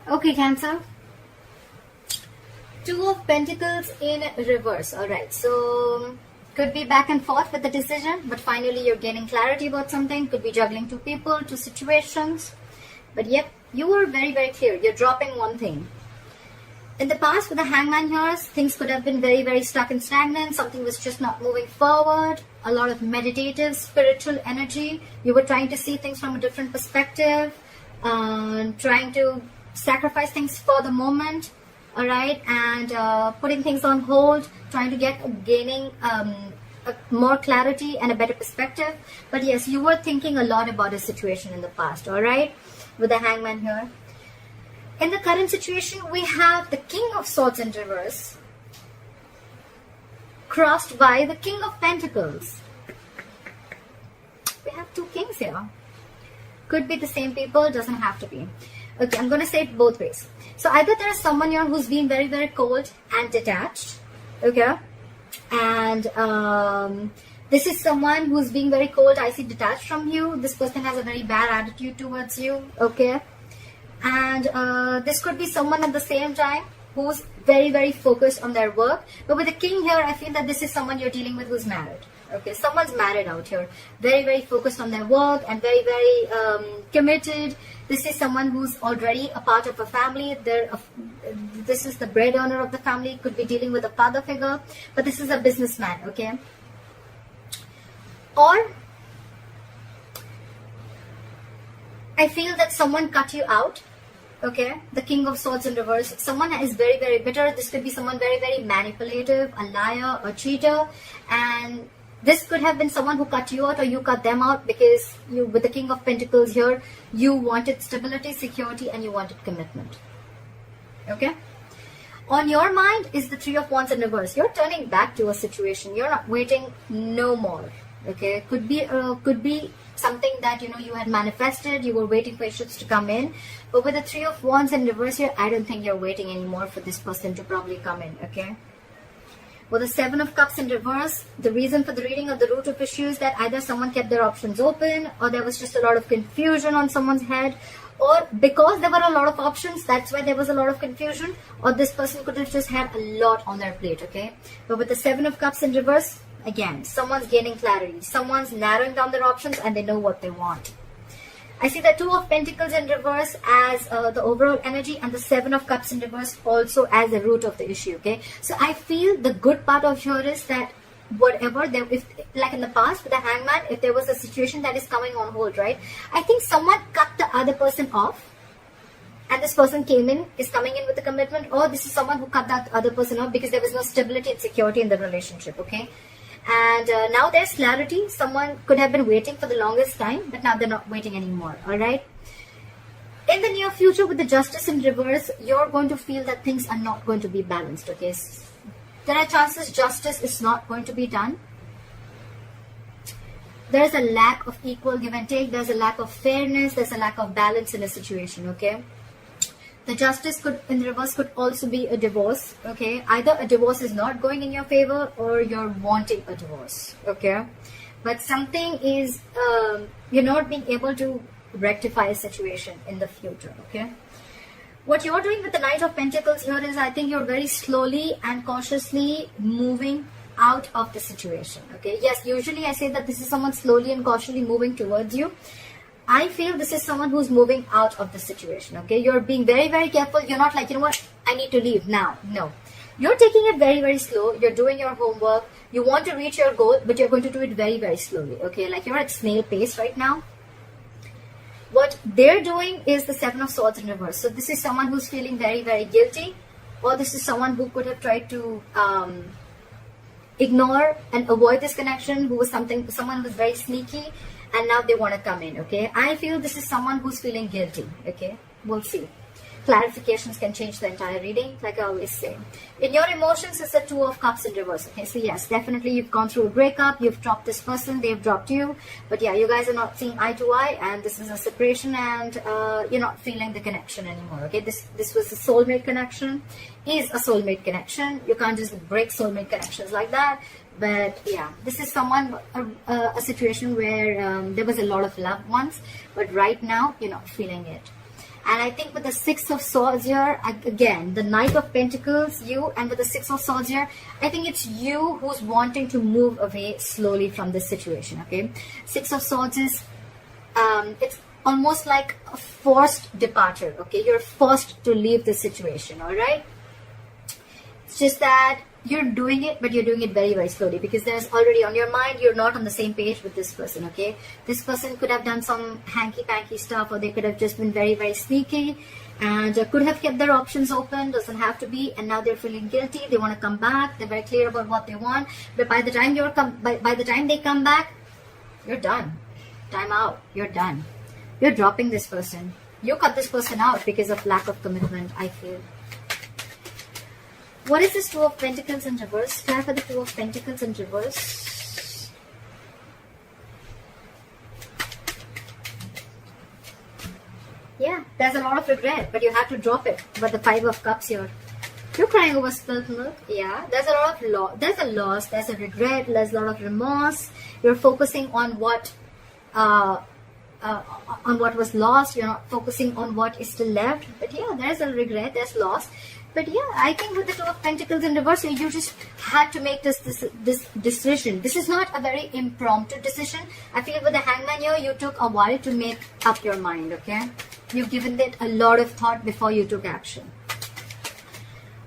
Okay, Cancer. Two of Pentacles in reverse. Alright, so could be back and forth with the decision, but finally you're gaining clarity about something. Could be juggling two people, two situations. But yep, you were very, very clear. You're dropping one thing. In the past, with the Hangman here, things could have been very, very stuck and stagnant. Something was just not moving forward. A lot of meditative, spiritual energy. You were trying to see things from a different perspective. Trying to sacrifice things for the moment. Alright, and putting things on hold. Trying to gaining more clarity and a better perspective. But yes, you were thinking a lot about a situation in the past. Alright, with the Hangman here. In the current situation, we have the King of Swords in reverse, crossed by the King of Pentacles. We have two kings here. Could be the same people, doesn't have to be. Okay, I'm going to say it both ways. So either there is someone here who's been very, very cold and detached. Okay. And this is someone who's being very cold, I see, detached from you. This person has a very bad attitude towards you. Okay. And this could be someone at the same time who's very, very focused on their work. But with the king here, I feel that this is someone you're dealing with who's married. Okay, someone's married out here. Very, very focused on their work and very, very committed. This is someone who's already a part of a family. This is the bread earner of the family. Could be dealing with a father figure. But this is a businessman, okay? Or I feel that someone cut you out. Okay, the King of Swords in reverse. Someone is very, very bitter. This could be someone very, very manipulative, a liar, a cheater. And this could have been someone who cut you out or you cut them out because you, with the King of Pentacles here, you wanted stability, security, and you wanted commitment. Okay? On your mind is the Three of Wands in reverse. You're turning back to a situation. You're not waiting no more. Okay? Could be something that, you know, you had manifested, you were waiting for issues to come in. But with the Three of Wands in reverse here, I don't think you're waiting anymore for this person to probably come in, okay? With the Seven of Cups in reverse, the reason for the reading of the root of issues that either someone kept their options open, or there was just a lot of confusion on someone's head, or because there were a lot of options, that's why there was a lot of confusion, or this person could have just had a lot on their plate, okay? But with the Seven of Cups in reverse, again, someone's gaining clarity. Someone's narrowing down their options and they know what they want. I see the Two of Pentacles in reverse as the overall energy and the Seven of Cups in reverse also as the root of the issue, okay? So I feel the good part of here is that whatever, if like in the past with the Hangman, if there was a situation that is coming on hold, right? I think someone cut the other person off and this person is coming in with a commitment, or this is someone who cut that other person off because there was no stability and security in the relationship, okay? And now there's clarity. Someone could have been waiting for the longest time, but now they're not waiting anymore. All right. In the near future, with the Justice in reverse, you're going to feel that things are not going to be balanced. Okay. There are chances justice is not going to be done. There's a lack of equal give and take. There's a lack of fairness. There's a lack of balance in a situation. Okay. The Justice in reverse could also be a divorce, okay? Either a divorce is not going in your favor or you're wanting a divorce, okay? But something is, you're not being able to rectify a situation in the future, okay? What you're doing with the Knight of Pentacles here is, I think you're very slowly and cautiously moving out of the situation, okay? Yes, usually I say that this is someone slowly and cautiously moving towards you. I feel this is someone who's moving out of the situation, okay? You're being very, very careful. You're not like, you know what, I need to leave now. No. You're taking it very, very slow. You're doing your homework. You want to reach your goal, but you're going to do it very, very slowly, okay? Like you're at snail pace right now. What they're doing is the Seven of Swords in reverse. So this is someone who's feeling very, very guilty, or this is someone who could have tried to ignore and avoid this connection, someone who was very sneaky, and now they want to come in, okay? I feel this is someone who's feeling guilty, okay? We'll see. Clarifications can change the entire reading, like I always say. In your emotions, it's the Two of Cups in reverse, okay? So yes, definitely you've gone through a breakup, you've dropped this person, they've dropped you. But yeah, you guys are not seeing eye to eye, and this is a separation, and you're not feeling the connection anymore, okay? This was a soulmate connection, is a soulmate connection. You can't just break soulmate connections like that. But yeah, this is someone, a situation where there was a lot of love once, but right now you're not feeling it. And I think with the Six of Swords here, again, the Knight of Pentacles, you, and with the Six of Swords here, I think it's you who's wanting to move away slowly from this situation, okay? Six of Swords is, it's almost like a forced departure, okay? You're forced to leave the situation, all right? It's just that you're doing it, but you're doing it very, very slowly, because there's already on your mind, you're not on the same page with this person, okay? This person could have done some hanky-panky stuff, or they could have just been very, very sneaky, and could have kept their options open, doesn't have to be, and now they're feeling guilty, they want to come back, they're very clear about what they want, but by the time by the time they come back, you're done. Time out, you're done. You're dropping this person. You cut this person out because of lack of commitment, I feel. What is this Two of Pentacles in reverse? Clarify the Two of Pentacles in reverse. Yeah, there's a lot of regret, but you have to drop it. But the Five of Cups here. You're crying over spilled milk. Yeah, there's a lot of there's a loss, there's a regret, there's a lot of remorse. You're focusing on what was lost. You're not focusing on what is still left. But yeah, there's a regret, there's loss. But yeah, I think with the Two of Pentacles in reverse, you just had to make this decision. This is not a very impromptu decision. I feel with the Hangman here, you took a while to make up your mind, okay? You've given it a lot of thought before you took action.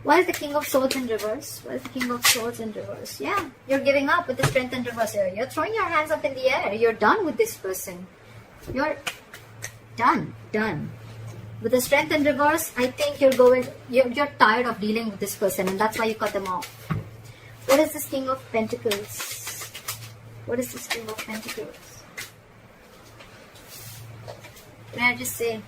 Why is the King of Swords in reverse? Why is the King of Swords in reverse? Yeah, you're giving up with the Strength in reverse here. You're throwing your hands up in the air. You're done with this person. You're done. With the Strength in reverse, I think you're tired of dealing with this person, and that's why you cut them off. What is this King of Pentacles? What is this King of Pentacles? Can I just say?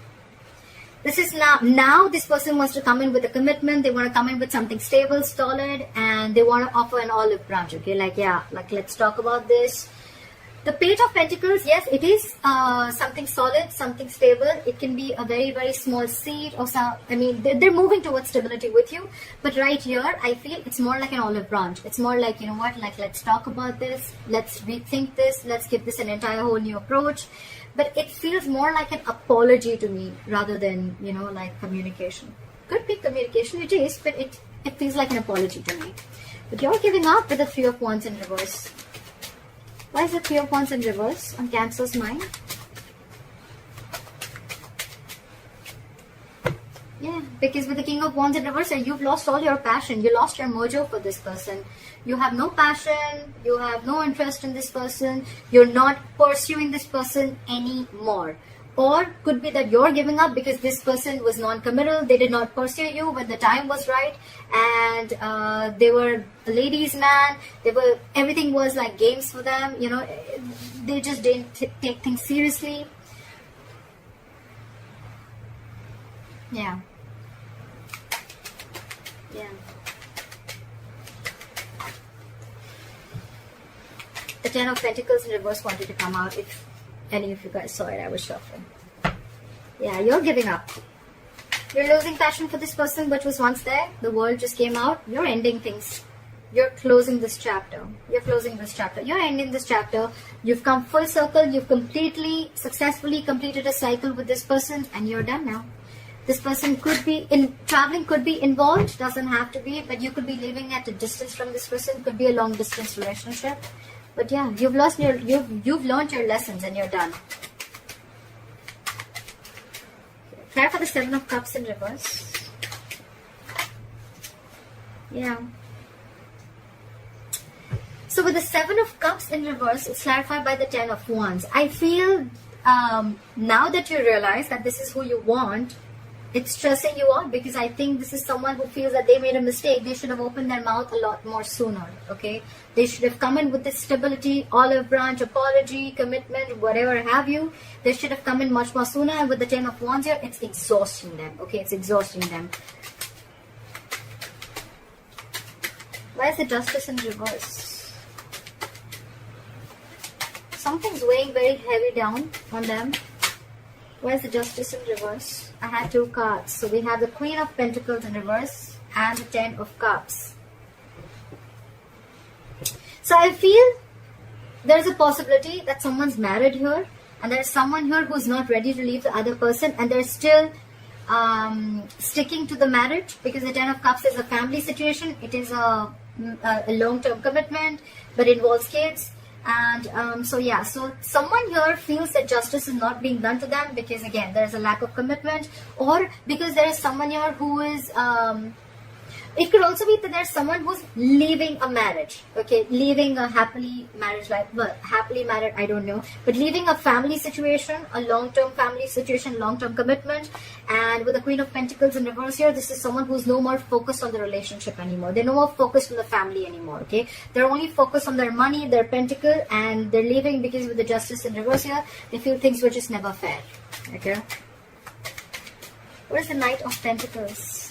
This is now this person wants to come in with a commitment. They want to come in with something stable, solid, and they want to offer an olive branch, okay? Like, yeah, like let's talk about this. The Page of Pentacles, yes, it is something solid, something stable. It can be a very, very small seed or some, I mean, they're moving towards stability with you. But right here, I feel it's more like an olive branch. It's more like, you know what, like let's talk about this. Let's rethink this. Let's give this an entire whole new approach. But it feels more like an apology to me rather than, you know, like communication. Could be communication, it is, but it feels like an apology to me. But you're giving up with the Three of Wands in reverse. Why is the Three of Wands in reverse on Cancer's mind? Yeah, because with the King of Wands in reverse, you've lost all your passion. You lost your mojo for this person. You have no passion. You have no interest in this person. You're not pursuing this person anymore. Or could be that you're giving up because this person was non-committal. They did not pursue you when the time was right, and they were a ladies' man. Everything was like games for them. You know, they just didn't take things seriously. Yeah. The Ten of Pentacles in reverse wanted to come out. If any of you guys saw it, I was shuffling. Yeah, you're giving up. You're losing passion for this person which was once there. The world just came out. You're ending things. You're closing this chapter. You're closing this chapter. You're ending this chapter. You've come full circle. You've completely, successfully completed a cycle with this person, and you're done now. This person could be traveling, could be involved, doesn't have to be, but you could be living at a distance from this person. Could be a long distance relationship. But yeah, you've learned your lessons and you're done. Clarify the Seven of Cups in reverse. Yeah. So with the Seven of Cups in reverse, it's clarified by the Ten of Wands. I feel now that you realize that this is who you want, it's stressing you out, because I think this is someone who feels that they made a mistake. They should have opened their mouth a lot more sooner, okay? They should have come in with this stability, olive branch, apology, commitment, whatever have you. They should have come in much more sooner, and with the Ten of Wands here, it's exhausting them, okay? It's exhausting them. Why is the Justice in reverse? Something's weighing very heavy down on them. Where's the Justice in reverse? I had two cards. So we have the Queen of Pentacles in reverse and the Ten of Cups. So I feel there's a possibility that someone's married here, and there's someone here who's not ready to leave the other person, and they're still sticking to the marriage, because the Ten of Cups is a family situation. It is a long-term commitment, but involves kids. And so someone here feels that justice is not being done to them, because again there is a lack of commitment, or because there is someone here who is it could also be that there's someone who's leaving a marriage, okay, leaving a happily marriage life, well, happily married, I don't know, but leaving a family situation, a long-term family situation, long-term commitment. And with the Queen of Pentacles in reverse here, this is someone who's no more focused on the relationship anymore. They're no more focused on the family anymore, okay? They're only focused on their money, their pentacle, and they're leaving because with the Justice in reverse here, they feel things were just never fair, okay? What is the Knight of Pentacles?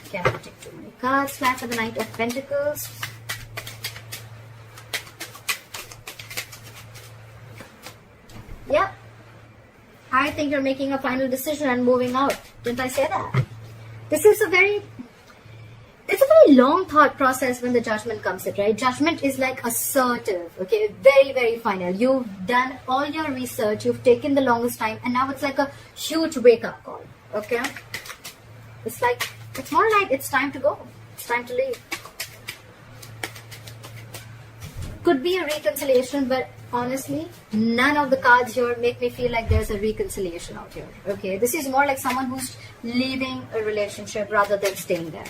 Okay, I'm going to take too many cards. Flat for the Knight of Pentacles. Yep. I think you're making a final decision and moving out. Didn't I say that? This is a very long thought process when the Judgment comes in, right? Judgment is like assertive, okay? Very, very final. You've done all your research. You've taken the longest time. And now it's like a huge wake-up call, okay? It's like, it's more like it's time to go. It's time to leave. Could be a reconciliation, but honestly, none of the cards here make me feel like there's a reconciliation out here. Okay, this is more like someone who's leaving a relationship rather than staying there.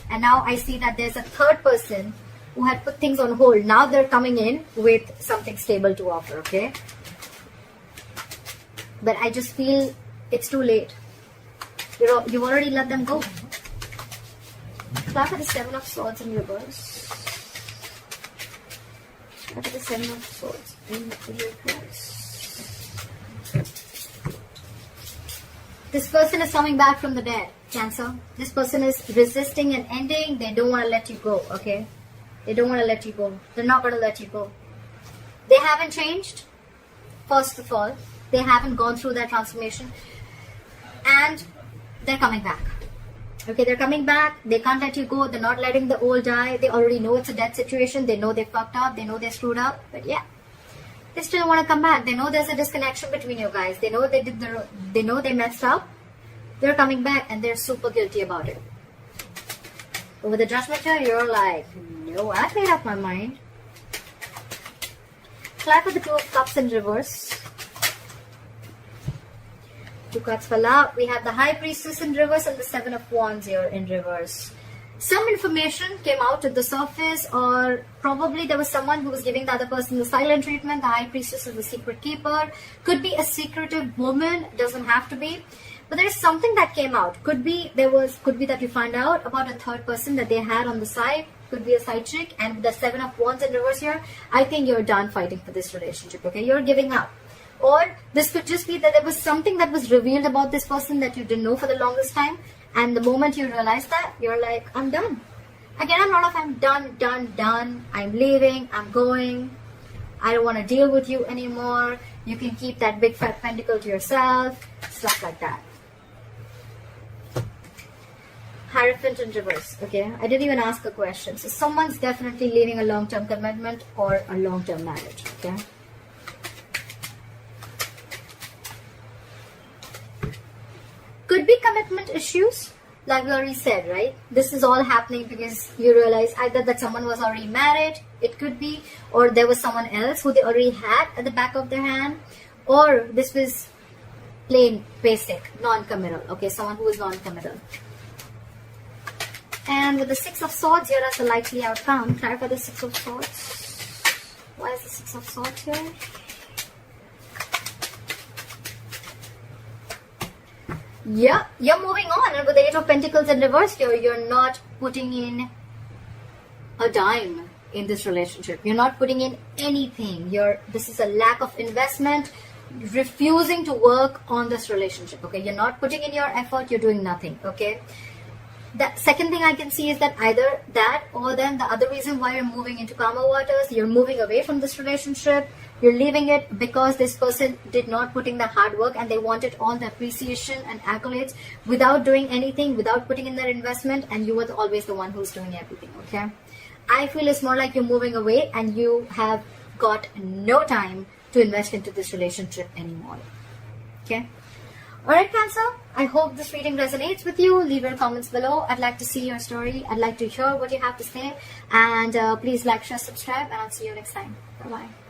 And now I see that there's a third person who had put things on hold. Now they're coming in with something stable to offer, okay? But I just feel it's too late. You've already let them go. Clap at the Seven of Swords in reverse. Clap at the Seven of Swords in reverse. This person is coming back from the dead, Cancer. This person is resisting an ending. They don't want to let you go, okay? They don't want to let you go. They're not going to let you go. They haven't changed, first of all. They haven't gone through that transformation. And they're coming back. Okay, they're coming back. They can't let you go. They're not letting the old die. They already know it's a death situation. They know they fucked up. They know they screwed up. But yeah, they still want to come back. They know there's a disconnection between you guys. They know they know they messed up. They're coming back and they're super guilty about it. But with the Judgment here, you're like, no, I made up my mind. Clap with the Two of Cups in reverse. Two cards fell out. We have the High Priestess in reverse and the Seven of Wands here in reverse. Some information came out at the surface, or probably there was someone who was giving the other person the silent treatment. The High Priestess is the secret keeper. Could be a secretive woman. Doesn't have to be. But there is something that came out. Could be that you find out about a third person that they had on the side. Could be a side chick. And with the Seven of Wands in reverse here, I think you're done fighting for this relationship. Okay, you're giving up. Or this could just be that there was something that was revealed about this person that you didn't know for the longest time. And the moment you realize that, you're like, I'm done. Again, I'm done. I'm leaving. I'm going. I don't want to deal with you anymore. You can keep that big fat pentacle to yourself. Stuff like that. Hierophant in reverse. Okay, I didn't even ask a question. So someone's definitely leaving a long-term commitment or a long-term marriage. Okay. Could be commitment issues, like we already said, right? This is all happening because you realize either that someone was already married, it could be, or there was someone else who they already had at the back of their hand, or this was plain, basic, non-committal. Okay, someone who is non-committal. And with the Six of Swords here as the likely outcome, clarify the Six of Swords. Why is the Six of Swords here? Yeah, you're moving on, and with the Eight of Pentacles in reverse here, you're not putting in a dime in this relationship. You're not putting in anything. This is a lack of investment, refusing to work on this relationship. Okay, you're not putting in your effort. You're doing nothing. Okay. The second thing I can see is that either that, or then the other reason why you're moving into calmer waters, you're moving away from this relationship. You're leaving it because this person did not put in the hard work and they wanted all the appreciation and accolades without doing anything, without putting in their investment, and you were always the one who's doing everything, okay? I feel it's more like you're moving away and you have got no time to invest into this relationship anymore. Okay. Alright, Cancer, I hope this reading resonates with you. Leave your comments below. I'd like to see your story. I'd like to hear what you have to say. And please like, share, subscribe, and I'll see you next time. Bye-bye.